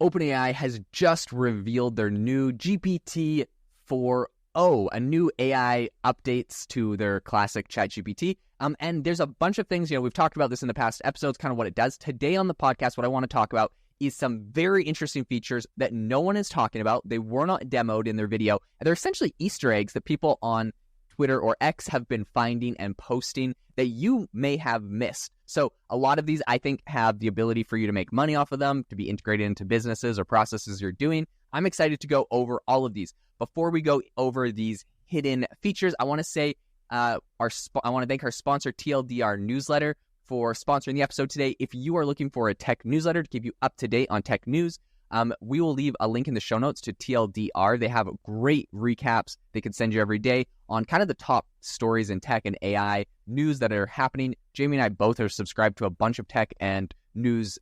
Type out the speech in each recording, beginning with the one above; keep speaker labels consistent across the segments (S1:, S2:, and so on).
S1: OpenAI has just revealed their new GPT-4o, a new AI updates to their classic ChatGPT. And there's a bunch of things, we've talked about this in the past episodes, kind of what it does. Today on the podcast, what I want to talk about is some very interesting features that no one is talking about. They were not demoed in their video. And they're essentially Easter eggs that people on Twitter or X have been finding and posting that you may have missed. So a lot of these, I think, have the ability for you to make money off of them, to be integrated into businesses or processes you're doing. I'm excited to go over all of these. Before we go over these hidden features, I want to say I want to thank our sponsor, TLDR Newsletter, for sponsoring the episode today. If you are looking for a tech newsletter to keep you up to date on tech news, we will leave a link in the show notes to TLDR. They have great recaps they can send you every day on kind of the top stories in tech and AI news that are happening. Jamie and I both are subscribed to a bunch of tech and news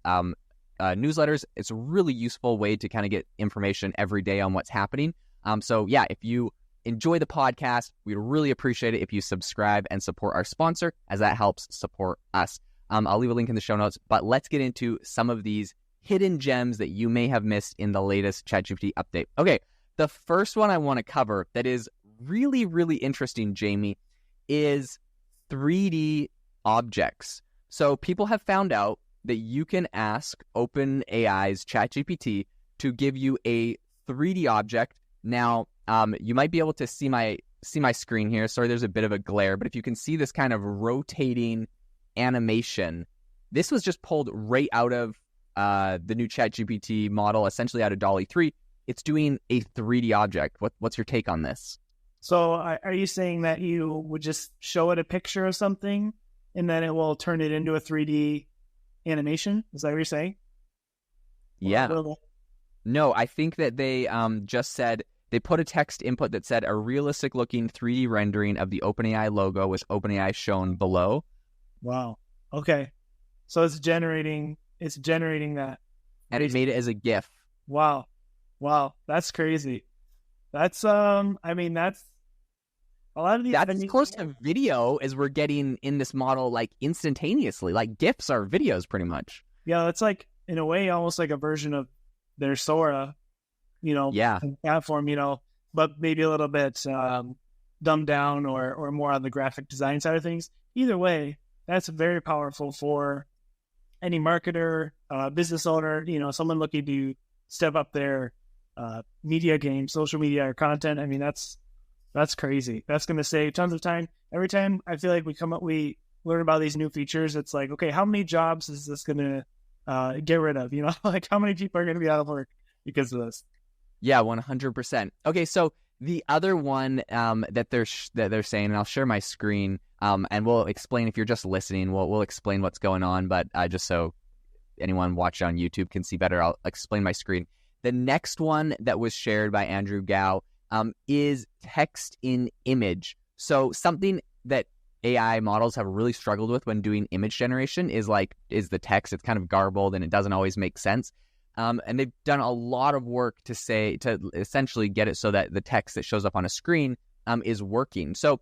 S1: newsletters. It's a really useful way to kind of get information every day on what's happening. So yeah, if you enjoy the podcast, we'd really appreciate it if you subscribe and support our sponsor, as that helps support us. I'll leave a link in the show notes, but let's get into some of these hidden gems that you may have missed in the latest ChatGPT update. Okay, the first one I want to cover that is really, really interesting, Jamie, is 3D objects. So people have found out that you can ask OpenAI's ChatGPT to give you a 3D object. Now, you might be able to see my screen here. Sorry, there's a bit of a glare, but if you can see this kind of rotating animation, this was just pulled right out of the new ChatGPT model, essentially out of DALL-E 3. It's doing a 3D object. What's your take on this?
S2: So are you saying that you would just show it a picture of something and then it will turn it into a 3D animation? Is that what you're saying?
S1: Yeah. No, I think that they just said, they put a text input that said a realistic looking 3D rendering of the OpenAI logo with OpenAI shown below.
S2: Wow. Okay. So it's generating that.
S1: And it made it as a GIF.
S2: Wow. That's crazy. That's that's a lot of these.
S1: That's as close to video as we're getting in this model, like instantaneously. Like GIFs are videos pretty much.
S2: Yeah, it's like in a way almost like a version of their Sora, platform, but maybe a little bit dumbed down or more on the graphic design side of things. Either way, that's very powerful for any marketer, business owner, someone looking to step up their media game, social media or content. I mean, that's crazy. That's going to save tons of time. Every time I feel like we learn about these new features, it's like, okay, how many jobs is this going to get rid of? Like how many people are going to be out of work because of this?
S1: Yeah, 100%. Okay, so the other one that they're saying, and I'll share my screen, and we'll explain if you're just listening. We'll explain what's going on, but just so anyone watching on YouTube can see better, I'll explain my screen. The next one that was shared by Andrew Gao is text in image. So something that AI models have really struggled with when doing image generation is the text. It's kind of garbled and it doesn't always make sense. And they've done a lot of work to essentially get it so that the text that shows up on a screen is working. So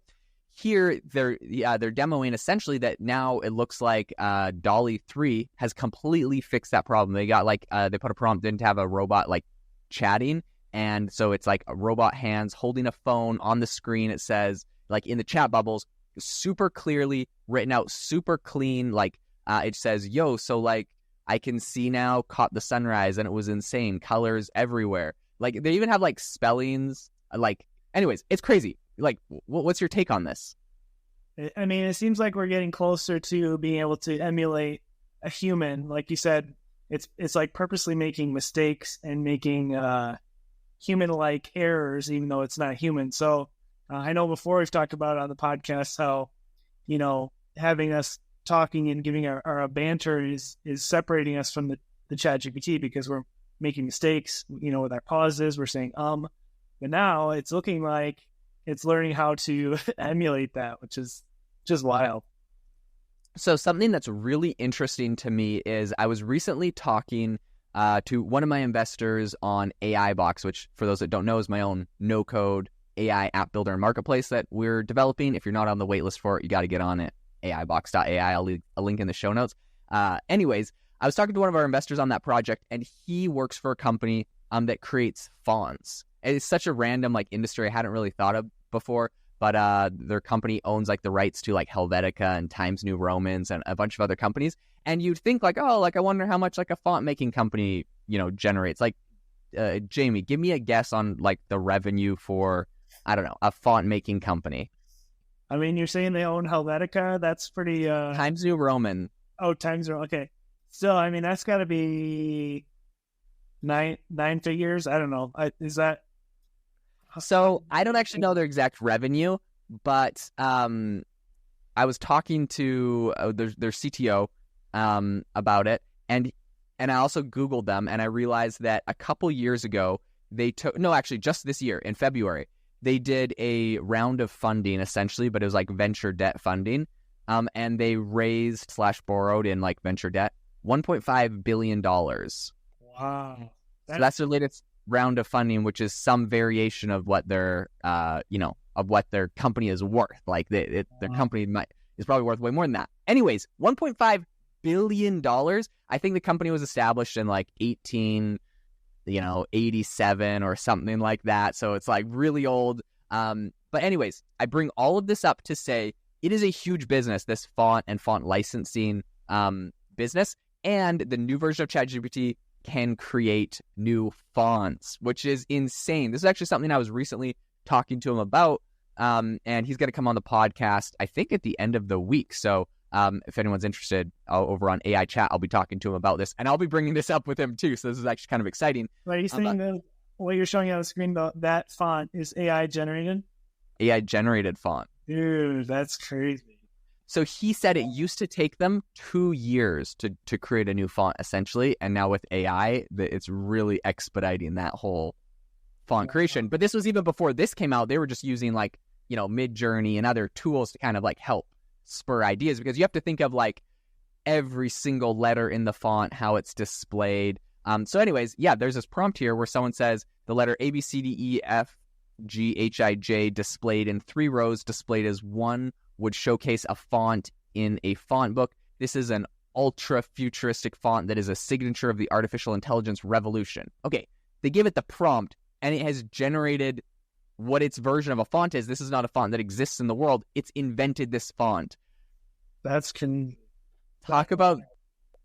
S1: here they're demoing essentially that now it looks like DALL-E 3 has completely fixed that problem. They got they put a prompt, didn't have a robot chatting, and so it's like a robot hands holding a phone on the screen. It says in the chat bubbles, super clearly written out, super clean. It says, "Yo, so I can see now, caught the sunrise, and it was insane. Colors everywhere." They even have spellings. Anyways, it's crazy. What's your take on this?
S2: I mean, it seems like we're getting closer to being able to emulate a human. Like you said, it's like purposely making mistakes and making human-like errors, even though it's not human. So I know before we've talked about it on the podcast how, having us talking and giving our banter is separating us from the ChatGPT because we're making mistakes, with our pauses, we're saying, but now it's looking like it's learning how to emulate that, which is just wild.
S1: So something that's really interesting to me is I was recently talking to one of my investors on AI Box, which for those that don't know is my own no-code AI app builder and marketplace that we're developing. If you're not on the waitlist for it, you got to get on it. AIbox.ai. I'll leave a link in the show notes. Anyways, I was talking to one of our investors on that project, and he works for a company that creates fonts. It's such a random like industry I hadn't really thought of before, but their company owns like the rights to like Helvetica and Times New Romans and a bunch of other companies. And you'd think like, oh, like I wonder how much like a font making company, generates. Like, Jamie, give me a guess on like the revenue for, I don't know, a font making company.
S2: I mean, you're saying they own Helvetica? That's pretty...
S1: Times New Roman.
S2: Oh, Times New Roman. Okay. So, I mean, that's got to be nine figures. I don't know. Is that...
S1: So, I don't actually know their exact revenue, but I was talking to their CTO about it, and I also Googled them, and I realized that a couple years ago, just this year, in February, they did a round of funding, essentially, but it was like venture debt funding, and they raised / borrowed in like venture debt $1.5 billion.
S2: Wow.
S1: So that's their latest round of funding, which is some variation of what their, of what their company is worth. Like their company is probably worth way more than that. Anyways, $1.5 billion. I think the company was established in like 1887 or something like that. So it's like really old. But anyways, I bring all of this up to say it is a huge business, this font and font licensing business. And the new version of ChatGPT can create new fonts, which is insane. This is actually something I was recently talking to him about. And he's going to come on the podcast, I think, at the end of the week. So if anyone's interested over on AI Chat, I'll be talking to him about this. And I'll be bringing this up with him, too. So this is actually kind of exciting.
S2: Are you saying that what you're showing on the screen, that font is AI generated?
S1: AI generated font.
S2: Dude, that's crazy.
S1: So he said it used to take them 2 years to create a new font, essentially. And now with AI, it's really expediting that whole font creation. But this was even before this came out. They were just using like, Midjourney and other tools to kind of like help spur ideas, because you have to think of like every single letter in the font, how it's displayed. So anyways, yeah, there's this prompt here where someone says the letter A, B, C, D, E, F, G, H, I, J displayed in 3 rows, displayed as one would showcase a font in a font book. This is an ultra futuristic font that is a signature of the artificial intelligence revolution. Okay, they give it the prompt and it has generated what its version of a font is. This is not a font that exists in the world. It's invented this font. Talk about,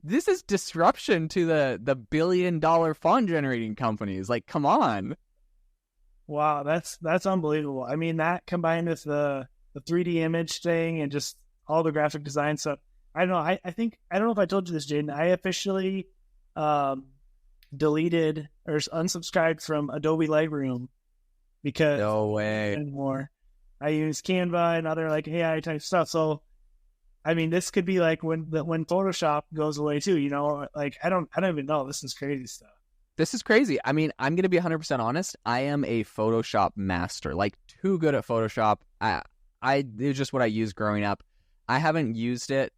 S1: this is disruption to the billion-dollar font generating companies. Like, come on.
S2: Wow, that's unbelievable. I mean, that combined with the 3D image thing and just all the graphic design stuff. I don't know. I don't know if I told you this, Jaden. I officially deleted or unsubscribed from Adobe Lightroom because
S1: no way
S2: anymore. I use Canva and other like AI type stuff. So, I mean, this could be like when Photoshop goes away too. Like I don't even know. This is crazy stuff.
S1: This is crazy. I mean, I'm going to be 100% honest. I am a Photoshop master, like too good at Photoshop. It's just what I used growing up. I haven't used it.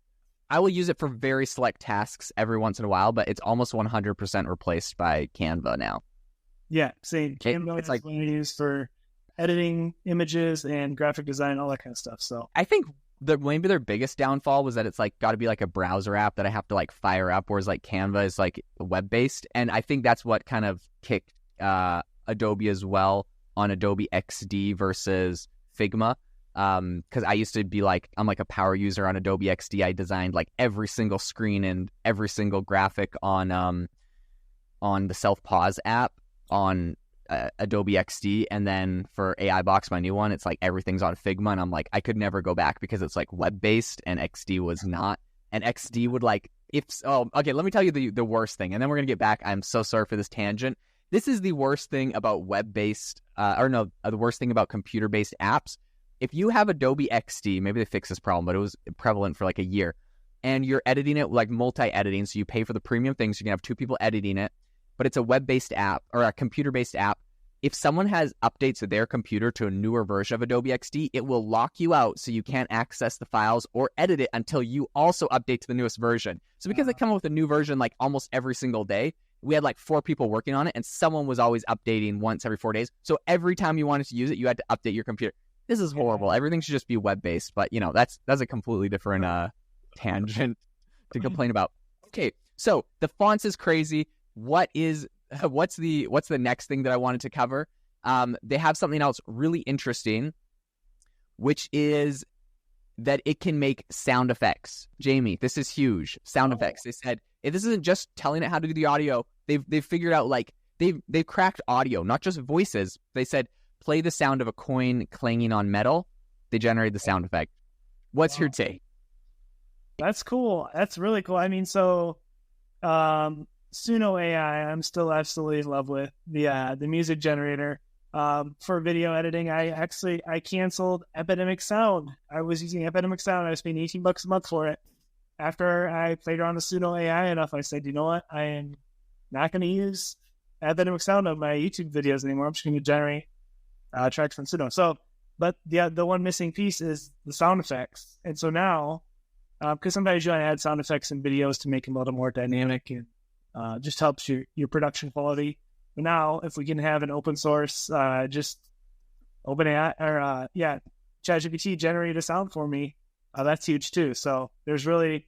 S1: I will use it for very select tasks every once in a while, but it's almost 100% replaced by Canva now.
S2: Yeah, same. Canva is like what I use for editing images and graphic design, all that kind of stuff. So
S1: I think maybe their biggest downfall was that it's like got to be like a browser app that I have to like fire up, whereas like Canva is like web-based. And I think that's what kind of kicked Adobe as well on Adobe XD versus Figma. Because I used to be like, I'm like a power user on Adobe XD. I designed like every single screen and every single graphic on the self-pause app on Adobe XD. And then for AI Box, my new one, it's like everything's on Figma. And I'm like, I could never go back because it's like web-based and XD was not. And XD would like, okay, let me tell you the worst thing. And then we're going to get back. I'm so sorry for this tangent. This is the worst thing about web-based, the worst thing about computer-based apps. If you have Adobe XD, maybe they fixed this problem, but it was prevalent for like a year, and you're editing it like multi-editing, so you pay for the premium thing, so you can have 2 people editing it, but it's a web-based app or a computer-based app. If someone has updates to their computer to a newer version of Adobe XD, it will lock you out so you can't access the files or edit it until you also update to the newest version. So because they come up with a new version like almost every single day, we had like 4 people working on it, and someone was always updating once every 4 days. So every time you wanted to use it, you had to update your computer. This is horrible. Everything should just be web-based, but that's a completely different tangent to complain about. Okay, So the fonts is crazy. What's the next thing that I wanted to cover? They have something else really interesting, which is that it can make sound effects. Jamie, this is huge. Sound effects. They said this isn't just telling it how to do the audio. They've figured out, like, they've cracked audio, not just voices. They said play the sound of a coin clanging on metal. They generate the sound effect. What's your take?
S2: That's cool. That's really cool. I mean, so CUNO AI, I'm still absolutely in love with the music generator. For video editing, I canceled Epidemic Sound. I was using Epidemic Sound. I was paying $18 a month for it. After I played around with CUNO AI enough, I said, you know what? I am not going to use Epidemic Sound on my YouTube videos anymore. I'm just going to generate tracks from CUNO. So, but the one missing piece is the sound effects. And so now, because sometimes you want to add sound effects in videos to make them a little more dynamic and just helps your production quality. But now, if we can have an open source, just OpenAI or ChatGPT generate a sound for me, that's huge too. So there's really,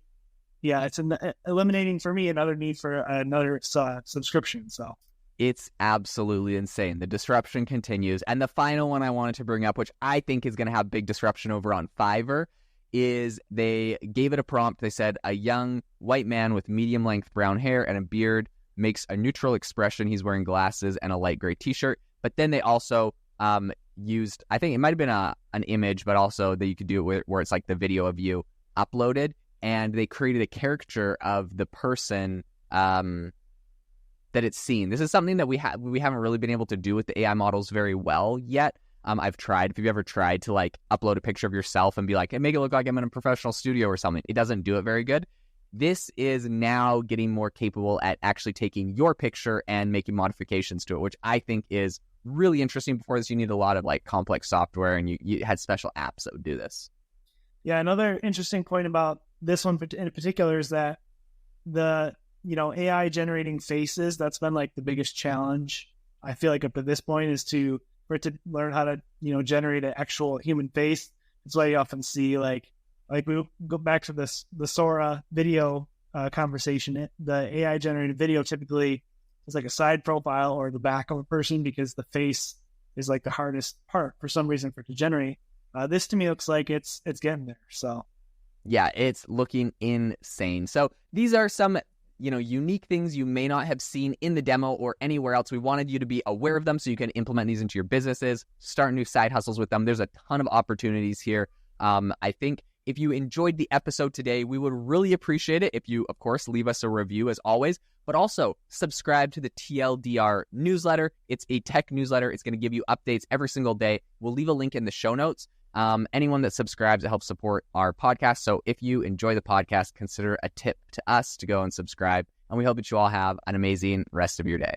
S2: it's eliminating for me another need for another subscription. So
S1: it's absolutely insane. The disruption continues. And the final one I wanted to bring up, which I think is going to have big disruption over on Fiverr, is they gave it a prompt. They said a young white man with medium-length brown hair and a beard makes a neutral expression. He's wearing glasses and a light gray t-shirt. But then they also used, I think it might have been an image, but also that you could do it where it's like the video of you uploaded, and they created a caricature of the person that it's seen. This is something that we haven't really been able to do with the AI models very well yet. I've tried. If you've ever tried to like upload a picture of yourself and be like, hey, make it look like I'm in a professional studio or something, it doesn't do it very good. This is now getting more capable at actually taking your picture and making modifications to it, which I think is really interesting. Before this, you need a lot of like complex software, and you had special apps that would do this. Yeah,
S2: another interesting point about this one in particular is that the AI generating faces, that's been like the biggest challenge, I feel like, up to this point, is for it to learn how to generate an actual human face. That's why you often see like we go back to the Sora video conversation. The AI generated video typically is like a side profile or the back of a person, because the face is like the hardest part for some reason for it to generate. This to me looks like it's getting there. So
S1: yeah, it's looking insane. So these are some unique things you may not have seen in the demo or anywhere else. We wanted you to be aware of them so you can implement these into your businesses, start new side hustles with them. There's a ton of opportunities here. I think if you enjoyed the episode today, we would really appreciate it if you, of course, leave us a review as always, but also subscribe to the TLDR newsletter. It's a tech newsletter. It's going to give you updates every single day. We'll leave a link in the show notes. Anyone that subscribes, it helps support our podcast. So if you enjoy the podcast, consider a tip to us to go and subscribe. And we hope that you all have an amazing rest of your day.